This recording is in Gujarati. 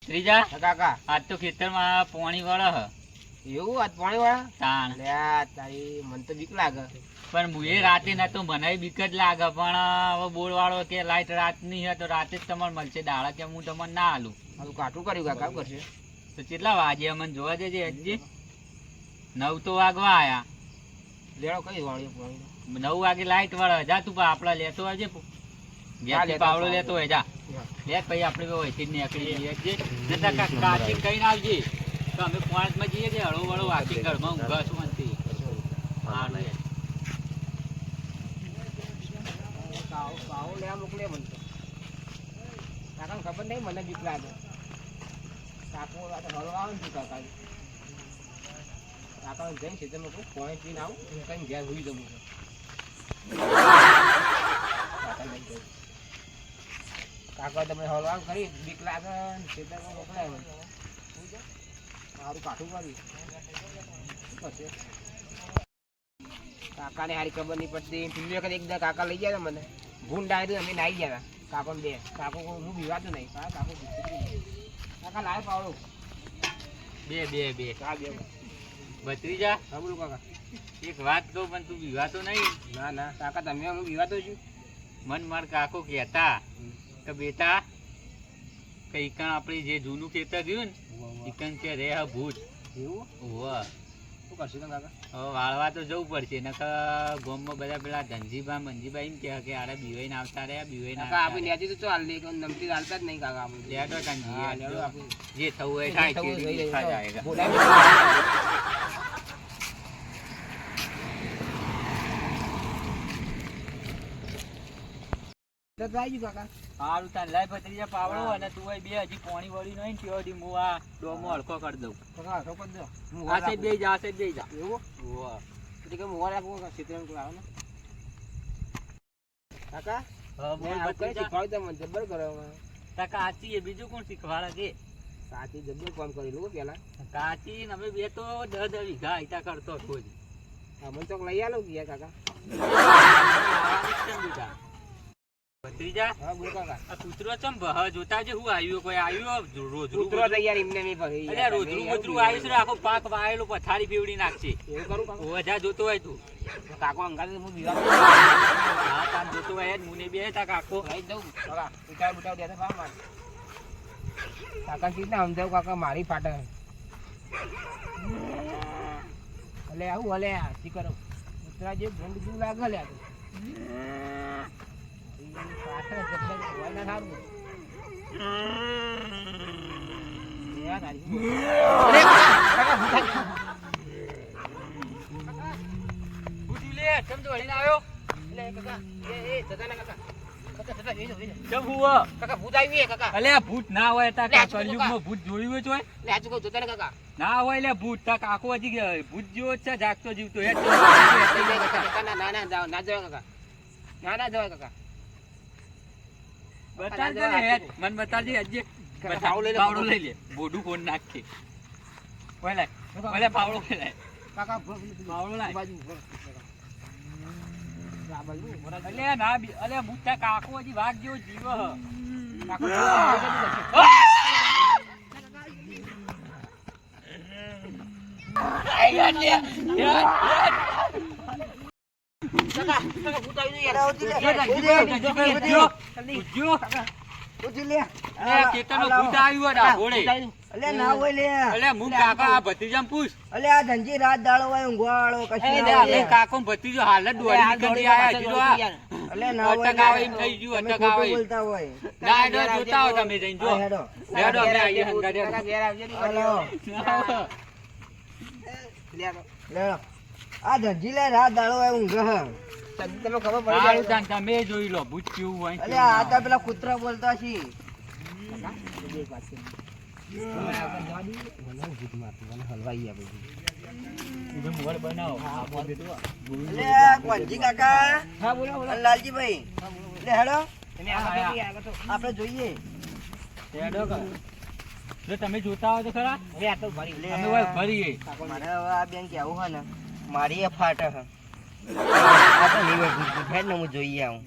ભત્રીજા કાકા આજ તો ખેતરમાં પાણી વાળા હ એવું આજ પાણી વાળા તાણ લ્યા તારી મને તો બીક લાગે પણ હું એ રાતે નતો મને બીક જ લાગે પણ હવે બોર વાળો કે લાઈટ રાતની હે તો રાતે જ તમારે મળશે દાડા કે હું તમને ના આલું આવું કાઠું કર્યું કાકા કરશે તો કેટલા વાગ્યા મને જોવા દેજે હજી 9 તો વાગવા આયા લેડો કઈ વાળી પાણી 9 વાગે લાઈટ વાળા જા તું આપડા લેતો આવજે ગેસથી પાવડો લેતો હોય જા લે પછી આપણે વહીથી જ નીકળી જઈએ છે નતા કાચી કઈ ના આવજે તો અમે પોઈન્ટમાં જઈએ કે હળો વળો વાકી ઘરમાં ઊંઘા છું મનથી હા લે પાવો લેવા મોકલે મને તો કાકાને ખબર નહીં મને બીક લાગે કાકો હળવા આવે ને કાકા કાકા જઈને ખેતરમાં કહું પાણી પીને આવું કઈ ઘેર હોઈ જવું કાકા તમે હળવા કરી બીક લાગે ખેતરમાં મોકલાય મને મારું કાઠું કર્યું શું કરશે કાકાને હારી ખબર નહીં પડતી પેલી વખત એકદમ કાકા લઈ ગયા મને ભૂંડ આવ્યું અમે નાઈ ગયા કાકો બે કાકો હું બીવાતો નહીં કાકો કાકા લાવે પાવડો બે હા બે ભત્રીજા હા બોલું કાકા એક વાત કહું પણ તું બીવાતો નહીં ના ના કાકા તમે હું બીવાતો છું મન માર કાકો કહેતા કે બેટા કઈકણ આપણે જે જૂનું ખેતર રહ્યું ને ઈકણ કે રે ભૂત એવું ઓહ શું કરશું તમે કાકા હવે વાળવા તો જવું પડશે નકર ગામમાં બધા પેલા ધનજીબા મંજીબા એમ કહે કે આરે બીવાઈને આવતા રહ્યા બીવાઈને કાકા આપણે ન્યાથી તો ચાલ લે નમતી ચાલતા જ નહીં કાકા આપણે લેડો કાંજી હા, લેડો આપણે. જે થવું હોય થાય છે દેખા જાયગા સારું તાન લાય ભત્રીજા પાવડો અને તું હોય બે હજી પાણી વળી નહીં ને ત્યો હું આ ડોમો હલકો કરી દઉં આ સાઈડ બેહી જા આ સાઈડ બેહી જા એવું ઓહ મોવા રાખવું ક્ષેત્ર લાવો ને કાકા હા બોલ મેં આવું કઈ ભત્રીજા શીખવાડ્યું તમે જબ્બર કરો તા કાચી એ બીજું કોણ શીખવાડે કે સાચી જબ્બર કામ કરેલું પેલા કાચી ને અમે બે તો 10 વીઘા આઈતા કરતો ખોજ મને તો લઈ આલો ગયા કાકા ભત્રીજા હા બોલ કાકા આ કૂતરો ચમ બહ જોતા જે હું આવ્યો કોઈ આવ્યો રોજરું કૂતરો તો યાર એમને નહીં ભાઈ અરે રોજરું મોજરું આવ્યું છે આખો પાક વાયેલો પથારી પીવડી નાખશે એવું કરું કાકા ઓજા જોતો હોય તું કાકો અંગાત હું બીવા હા તાન જોતો હોય જ મુને બે તા કાકો લઈ દઉં કાકા ઉઠાવ ઉઠાવ દે ભાવ માર કાકા કીધા સમજાવ કાકા મારી ફાટે અલે આવું હલે શી કરો કૂતરા જે ભૂંડ જેવું લાગે લે ફાટે જબ્બર હોય ના સારું યાર અરે કાકા બુજી લે કેમ તો વળીને આવ્યો લે કાકા એ જતા ના કાકા કાકા જતા કેમ હુવા કાકા ભૂત આવી કાકા અલે આ ભૂત ના હોય તા લે, આ છોકરો કળયુગમાં ભૂત જોયું હોય લે આજુ કહું જતા ને કાકા ના હોય લે ભૂત તા કાકો હજી ભૂત જેવો જ છે જાગતો જીવતો હે ના ના ના જાવ ના જવાય કાકા ના જવાય કાકા બતાવજે ને હેડ મન બતાવજે હજી પાવડો લઈ લે, પાવડો લઈ લે બોડું ફોન નાખી ઓલે ઓલે પાવડો લઈ લે કાકા પાવડો લાય બાજુ આ બાજુ અલે ના અલે મુઠ્ઠા કાકો હજી વાઘ જેવો જીવ હ કાકો કાકો ભત્રીજો હાલ જ દોડી નીકળી આયા જીરો આ અટક આવે એમ થઈ ગયું અટક આવે ના એડો જોતા હો તમે જઈને જો લેડો અમે આઈએ હંગારે આ ધંજી લે રાત દાડો ઊંઘ તમે ખબર પડી સારું તાન તમે જોઈ લો ભૂત કેવું હોય અલે આ તો પેલા કૂતરા બોલતા છે અલે કોંજી કાકા હા બોલો બોલો અને લાલજીભાઈ લે હેડો તમે આપણે જોઈએ લેડો જો તમે જોતા હો તો ખરા આ તો ભરી લે. અમે હોય ભરીએ મારે હવે આ બેન કેવું હે ને મારી એ ફાટ હે આ તો નહીં હોય ભૂત ભૂત હેડ ને હું જોઈએ આવું